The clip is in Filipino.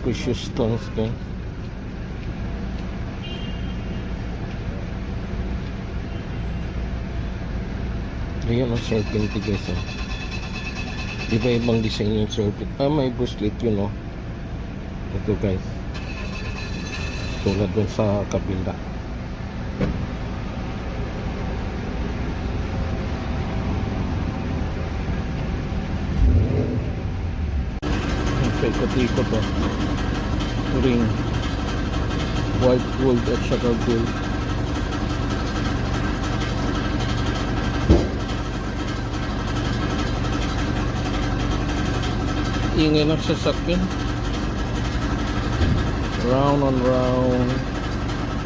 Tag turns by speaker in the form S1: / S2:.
S1: Precious stones din. Ayan ang serpent guys. Iba-ibang design yung serpent. May bracelet yun ito guys. Tulad dun sa kabila. Paikot-ikot ring, white gold at saka gold. Ingay ng sasakyan, round and round.